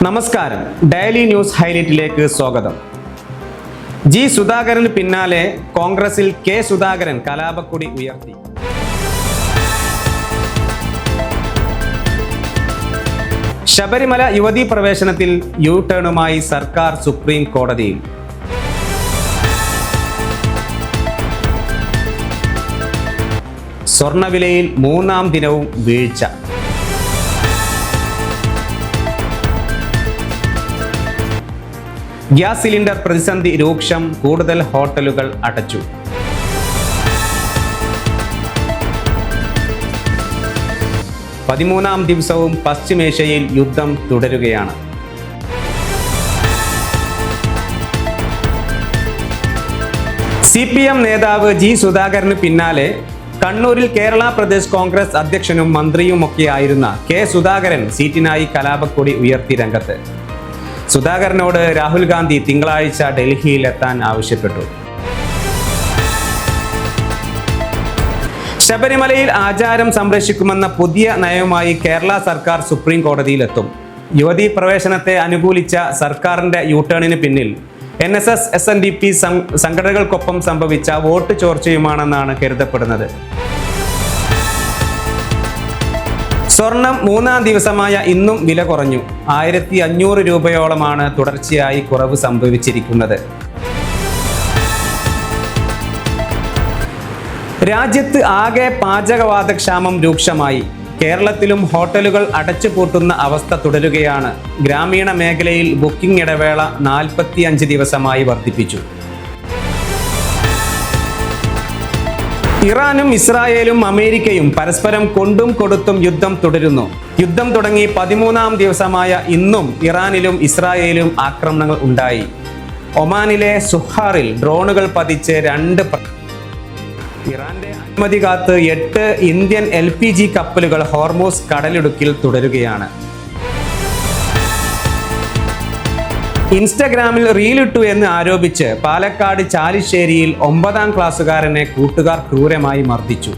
നമസ്കാരം, daily news ഹൈലൈറ്റിലേക്ക് സ്വാഗതം. G സുധാകരന് പിന്നാലെ കോൺഗ്രസിൽ കെ സുധാകരൻ കലാപക്കൊടി ഉയർത്തി. ശബരിമല യുവതീ പ്രവേശനത്തിൽ യു ടേണുമായി സർക്കാർ സുപ്രീം കോടതിയിൽ. സ്വർണ്ണവിലയിൽ മൂന്നാം ദിനവും വീഴ്ച. ഗ്യാസ് സിലിണ്ടർ പ്രതിസന്ധി രൂക്ഷം, കൂടുതൽ ഹോട്ടലുകൾ അടച്ചു. പതിമൂന്നാം ദിവസവും പശ്ചിമേഷ്യയിൽ യുദ്ധം തുടരുകയാണ്. CPM നേതാവ് ജി സുധാകരന് പിന്നാലെ കണ്ണൂരിൽ കേരള പ്രദേശ് കോൺഗ്രസ് അധ്യക്ഷനും മന്ത്രിയുമൊക്കെയായിരുന്ന കെ സുധാകരൻ സീറ്റിനായി കലാപക്കൊടി ഉയർത്തി രംഗത്ത്. സുധാകരനോട് രാഹുൽ ഗാന്ധി തിങ്കളാഴ്ച ഡൽഹിയിൽ എത്താൻ ആവശ്യപ്പെട്ടു. ശബരിമലയിൽ ആചാരം സംരക്ഷിക്കുമെന്ന പുതിയ നയവുമായി കേരള സർക്കാർ സുപ്രീം കോടതിയിലെത്തും. യുവതീ പ്രവേശനത്തെ അനുകൂലിച്ച സർക്കാരിന്റെ യൂടേണിന് പിന്നിൽ NSS SNDP സംഘടനകൾക്കൊപ്പം സംഭവിച്ച വോട്ട് ചോർച്ചയുമാണെന്നാണ് കരുതപ്പെടുന്നത്. സ്വർണം മൂന്നാം ദിവസമായ ഇന്നും വില കുറഞ്ഞു. 1500 രൂപയോളമാണ് തുടർച്ചയായി കുറവ് സംഭവിച്ചിരിക്കുന്നത്. രാജ്യത്ത് ആകെ പാചകവാതകക്ഷാമം രൂക്ഷമായി. കേരളത്തിലും ഹോട്ടലുകൾ അടച്ചുപൂട്ടുന്ന അവസ്ഥ തുടരുകയാണ്. ഗ്രാമീണ മേഖലയിൽ ബുക്കിംഗ് ഇടവേള 45 ദിവസമായി വർദ്ധിപ്പിച്ചു. ഇറാനും ഇസ്രായേലും അമേരിക്കയും പരസ്പരം കൊണ്ടും കൊടുത്തും യുദ്ധം തുടരുന്നു. യുദ്ധം തുടങ്ങി 13ആം ദിവസമായ ഇന്നും ഇറാനിലും ഇസ്രായേലും ആക്രമണങ്ങൾ ഉണ്ടായി. ഒമാനിലെ സുഹാറിൽ ഡ്രോണുകൾ പതിച്ച് 2 ഇറാന്റെ അനുമതി കാത്ത് 8 ഇന്ത്യൻ LPG കപ്പലുകൾ ഹോർമൂസ് കടലിടുക്കിൽ തുടരുകയാണ്. ഇൻസ്റ്റഗ്രാമിൽ റീലിട്ടു എന്ന് ആരോപിച്ച് പാലക്കാട് ചാലിശ്ശേരിയിൽ 9ാം ക്ലാസ്സുകാരനെ കൂട്ടുകാർ ക്രൂരമായി മർദ്ദിച്ചു.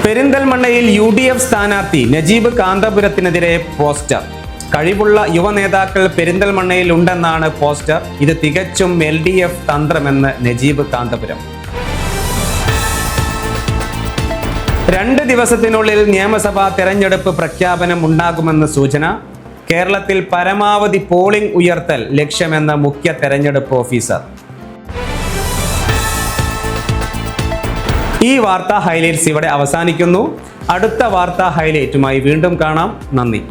പെരിന്തൽമണ്ണയിൽ UDF സ്ഥാനാർത്ഥി നജീബ് കാന്തപുരത്തിനെതിരെ പോസ്റ്റർ. കഴിവുള്ള യുവ നേതാക്കൾ പെരിന്തൽമണ്ണയിൽ ഉണ്ടെന്നാണ് പോസ്റ്റർ. ഇത് തികച്ചും LDF തന്ത്രമെന്ന് നജീബ് കാന്തപുരം. 2 ദിവസത്തിനുള്ളിൽ നിയമസഭാ തെരഞ്ഞെടുപ്പ് പ്രഖ്യാപനം ഉണ്ടാകുമെന്ന് സൂചന. കേരളത്തിൽ പരമാവധി പോളിംഗ് ഉയർത്തൽ ലക്ഷ്യമെന്ന മുഖ്യ തെരഞ്ഞെടുപ്പ് ഓഫീസർ. ഈ വാർത്താ ഹൈലൈറ്റ്സ് ഇവിടെ അവസാനിക്കുന്നു. അടുത്ത വാർത്താ ഹൈലൈറ്റുമായി വീണ്ടും കാണാം. നന്ദി.